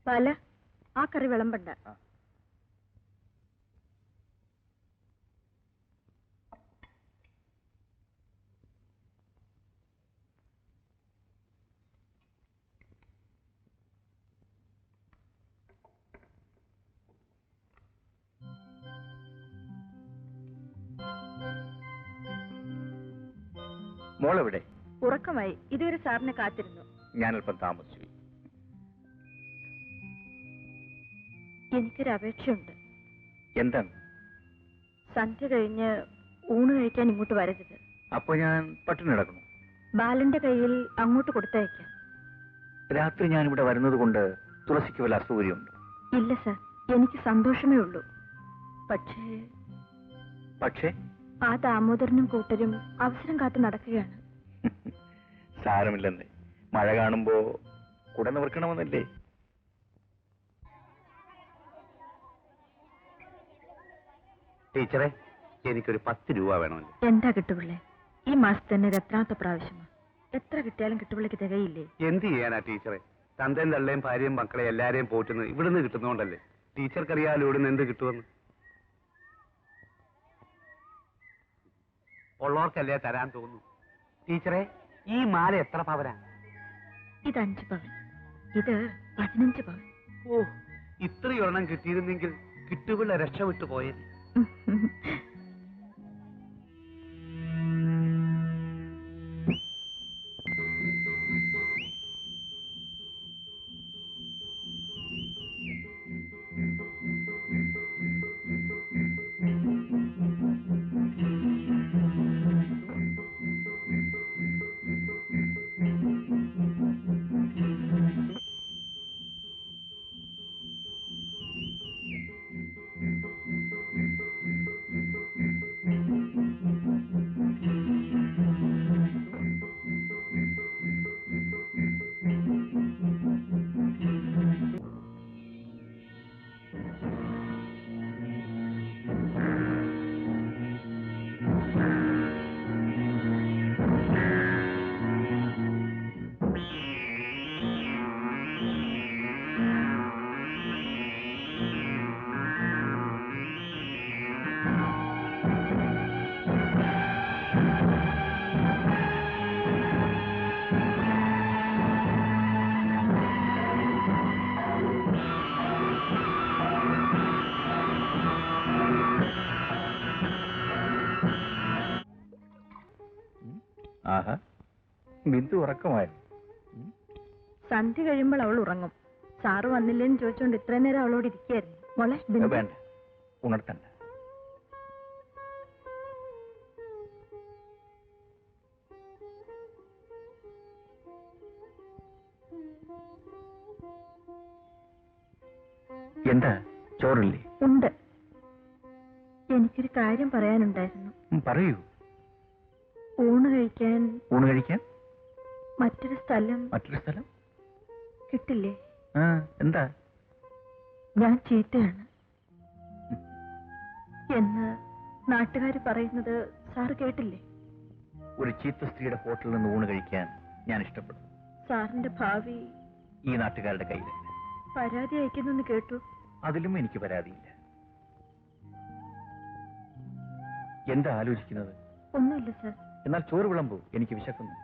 ബാല, ആ കറി വിളമ്പണ്ട. മോളെവിടെ? ഉറക്കമായി. ഇതുവരെ സാറിനെ കാത്തിരുന്നു. ഞാനല്പം താമസിച്ചു. എനിക്കൊരു അപേക്ഷയുണ്ട്. എന്താണ്? സന്ധ്യ കഴിഞ്ഞ് ഊണ് കഴിക്കാൻ ഇങ്ങോട്ട് വരരുത്. അപ്പൊ ഞാൻ പട്ടിണി കിടക്കണം. ബാലന്റെ കയ്യിൽ അങ്ങോട്ട് കൊടുത്തയക്കാം. രാത്രി ഞാനിവിടെ വരുന്നത് കൊണ്ട് തുളസിക്ക് വല്ല അസൗകര്യമുണ്ട്? ഇല്ല സർ, എനിക്ക് സന്തോഷമേ ഉള്ളൂ. പക്ഷേ ആ ദാമോദരനും കൂട്ടരും അവസരം കാത്തു നടക്കുകയാണ്. സാരമില്ലെന്നേ, മഴ കാണുമ്പോ കുട നിവർക്കണമെന്നല്ലേ? ടീച്ചറെ, എനിക്കൊരു 10 രൂപ വേണമല്ലോ. എന്താ കിട്ടുപിള്ളേ, ഈ മാസത്തെ തന്നെ എത്രാമത്തെ പ്രാവശ്യമാണ്? എത്ര കിട്ടിയാലും കിട്ടുപിള്ളേക്ക് തികയില്ലേ? എന്ത് ചെയ്യാനാ ടീച്ചറെ? തന്തയും തള്ളയും ഭാര്യയും മക്കളെ എല്ലാരെയും പോറ്റുന്നത് ഇവിടുന്ന് കിട്ടുന്നോണ്ടല്ലേ. ടീച്ചർക്കറിയാലോ ഇവിടുന്ന് എന്ത് കിട്ടുമെന്ന്. ഉള്ളവർക്കല്ലേ തരാൻ തോന്നുന്നു. ടീച്ചറെ, ഈ മാല എത്ര പവനാ? ഇത് 5 പവൻ, ഇത് 15 പവൻ. ഓ, ഇത്രയൊരെണ്ണം കിട്ടിയിരുന്നെങ്കിൽ കിട്ടുപിള്ള രക്ഷപ്പെട്ടു പോയത്. ആഹാ, ബിന്ദു ഉറക്കമായിരുന്നു. സന്ധ്യ കഴിയുമ്പോൾ അവൾ ഉറങ്ങും. സാറ് വന്നില്ലേന്ന് ചോദിച്ചോണ്ട് ഇത്രയും നേരം അവളോട് ഇരിക്കുകയായിരുന്നു. മോളെ ബിന്ദു. വേണ്ട, ഉണർത്തണ്ട. എന്താ, ചോറില്ലേ? ഉണ്ട്. എനിക്കൊരു കാര്യം പറയാനുണ്ടായിരുന്നു. പറയൂ. ഊണ് കഴിക്കാൻ മറ്റൊരു സ്ഥലം കിട്ടില്ലേ? എന്താ? ഞാൻ ചീത്തയാണ് എന്ന് നാട്ടുകാർ പറയുന്നത് സാറ് കേട്ടില്ലേ? ഒരു ചീത്ത സ്ത്രീയുടെ ഹോട്ടലിൽ നിന്ന് ഊണ് കഴിക്കാൻ ഞാൻ ഇഷ്ടപ്പെടും. സാറിന്റെ ഭാവി ഈ നാട്ടുകാരുടെ കയ്യിലല്ല. പരാതി അയക്കുന്നെന്ന് കേട്ടു. അതിലും എനിക്ക് പരാതിയില്ല. എന്താ ആലോചിക്കുന്നത്? ഒന്നുമില്ല സാർ. എന്നാൽ ചോറ് വിളമ്പൂ, എനിക്ക് വിശക്കുന്നു.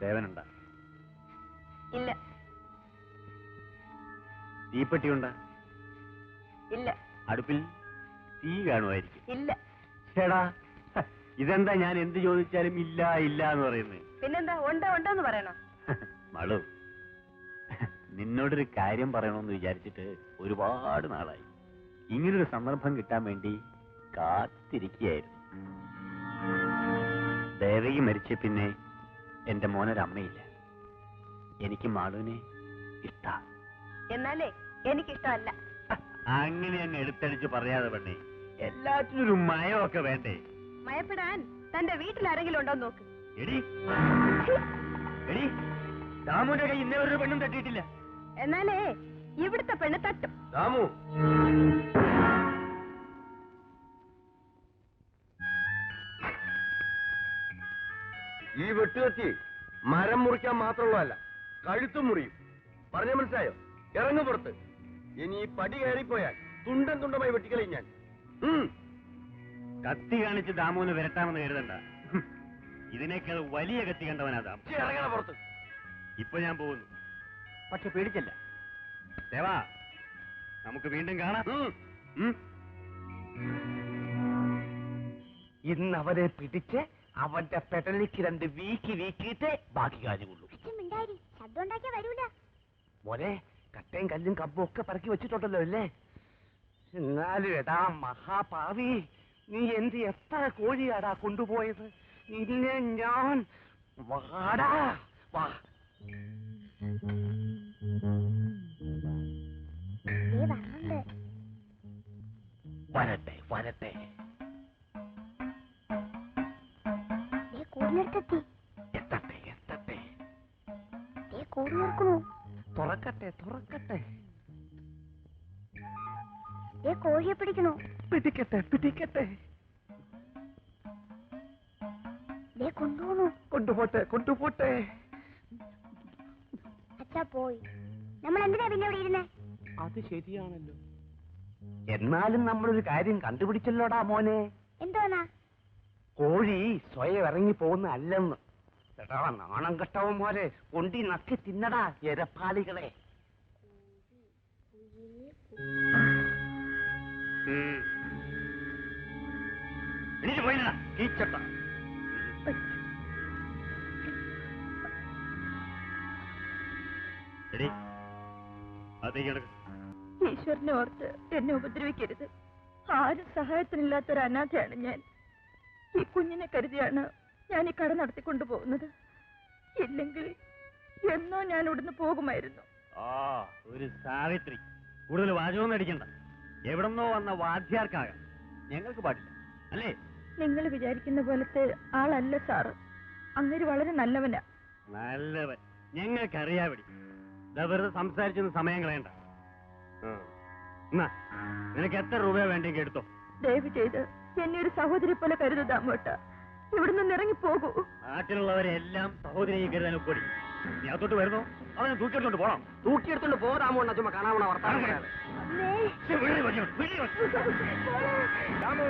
ദേവനുണ്ടാ? ഇല്ല. തീപ്പെട്ടിയുണ്ടാ? ഇല്ല. അടുപ്പിൽ തീ കാണുമായിരിക്കും. ഇല്ല. ചേടാ, ഇതെന്താ ഞാൻ എന്ത് ചോദിച്ചാലും ഇല്ല ഇല്ല എന്ന് പറയുന്നത്? പിന്നെന്താ, ഉണ്ടെന്ന് പറയണോ? മളു, നിന്നോടൊരു കാര്യം പറയണമെന്ന് വിചാരിച്ചിട്ട് ഒരുപാട് നാളായി. ഇങ്ങനൊരു സന്ദർഭം കിട്ടാൻ വേണ്ടി കാത്തിരിക്കുകയായിരുന്നു. ദേവകി മരിച്ച പിന്നെ എന്റെ മോനൊരമ്മയില്ല. എനിക്ക് മാളുവിനെ ഇഷ്ട. എന്നാലേ എനിക്കിഷ്ടമല്ല. അങ്ങനെ അങ്ങ് എടുത്തടിച്ച് പറയാതെ പെണ്ണേ, എല്ലാത്തിനും ഒരു മയമൊക്കെ വേണ്ടേ? മയപ്പെടാൻ തന്റെ വീട്ടിൽ ആരെങ്കിലും ഉണ്ടോ നോക്ക്. എടി എടി, ദാമുന്റെ കൈ ഇന്നേ ഒരു പെണ്ണും തട്ടിയിട്ടില്ല. എന്നാലേ ഇവിടുത്തെ പെണ്ണ് തട്ടും. ദാമു, ഈ വെട്ടുകത്തി മരം മുറിക്കാൻ മാത്രമുള്ളതല്ല, കഴുത്തും മുറിയും. പറഞ്ഞ മനസ്സിലായോ? ഇറങ്ങു പുറത്ത്. ഇനി ഈ പടി കയറിപ്പോയാൽ തുണ്ടം തുണ്ടമായി വെട്ടിക്കളയും ഞാൻ. കത്തി കാണിച്ച് ദാമുവിന് വിരട്ടാമെന്ന് കരുതണ്ട. ഇതിനേക്കാൾ വലിയ കത്തി കണ്ടവനാ ദാമു. ഇറങ്ങണ പുറത്ത്. ഇപ്പൊ ഞാൻ പോകുന്നു, പക്ഷെ പേടിച്ചല്ല. ദേവാ, നമുക്ക് വീണ്ടും കാണാം. ഇന്ന് അവരെ പിടിച്ച് അവന്റെ പെടലിക്ക് രണ്ട് വീക്കിയിട്ട് ബാക്കി കാര്യമുള്ളൂ. ശബ്ദം ഉണ്ടാക്കിയാ വരൂല. മോനെ, കട്ടയും കല്ലും കമ്പും ഒക്കെ പറക്കി വെച്ചിട്ടുണ്ടല്ലോ അല്ലേ? എന്നാലും എടാ മഹാപാവി, നീ എന്ത് എത്ര കോഴിയാടാ കൊണ്ടുപോയത്? നിന്നെ ഞാൻ വാടാ വാ. വരട്ടെ വരട്ടെ. എത്തട്ടെ എത്തട്ടെ. തുറക്കട്ടെ തുറക്കട്ടെ. കോഴിയെ പിടിക്കണോ? പിടിക്കട്ടെ പിടിക്കട്ടെ. കൊണ്ടുപോണു. കൊണ്ടുപോട്ടെ കൊണ്ടുപോട്ടെ. അച്ഛാ പോയി. നമ്മൾ എന്തിനാ പിന്നെ ഇവിടെ ഇരുന്നേ? അത് ശരിയാണല്ലോ. എന്നാലും നമ്മളൊരു കാര്യം കണ്ടുപിടിച്ചല്ലോടാ മോനെ. എന്തോന്നാ? കോഴി സ്വയം ഇറങ്ങി പോകുന്ന അല്ലെന്ന്. എടാ നാണം കെട്ടവൻ മോനെ, കൊണ്ടി നക്കി തിന്നടാ എരപ്പാളികളെ. എനിക്ക് പോയില്ല കീച്ചട്ട. എടി, അതേക്ക് കിടക്ക്. ഈശ്വരനെ ഓർത്ത് എന്നെ ഉപദ്രവിക്കരുത്. ആരും സഹായത്തിനില്ലാത്തൊരു അനാഥയാണ് ഞാൻ. ഈ കുഞ്ഞിനെ കരുതിയാണ് ഞാൻ ഈ കട നടത്തിക്കൊണ്ടു പോകുന്നത്. ഇല്ലെങ്കിൽ എന്നോ ഞാൻ ഇവിടുന്ന് പോകുമായിരുന്നു. ആ, ഒരു സാവിത്രി. കൂടുതൽ വാചകമൊന്നും അടിക്കണ്ട. എവിടെന്നോ വന്ന വാദ്യാർക്കാകാം, ഞങ്ങൾക്ക് പാടില്ല അല്ലേ? നിങ്ങൾ വിചാരിക്കുന്ന പോലത്തെ ആളല്ല സാറ്. അങ്ങനെ വളരെ നല്ലവനാ. നല്ലവൻ ഞങ്ങൾക്കറിയാവിടി. വെറുതെ സംസാരിച്ചൊന്നും സമയം കളയണ്ട. എന്നാ നിനക്ക് എത്ര രൂപ വേണ്ടെങ്കിൽ എടുത്തോ. ദയവ് ചെയ്ത് എന്നെ ഒരു സഹോദരി പോലെ കരുതാമോട്ട. ഇവിടുന്ന് ഇറങ്ങി പോകൂ. നാട്ടിലുള്ളവരെല്ലാം സഹോദരി കരുതാൻ ഒപ്പടി. നീ അകത്തോട്ട് വരുന്നോ? അവനെ തൂക്കിയെടുത്തോണ്ട് പോണം. തൂക്കിയെടുത്തോണ്ട് പോരാമോ? ചുമ്മാ കാണാമോ വർത്താനം? അമ്മേ. വിളി, വിളി, വിളി, വിളി. രാമു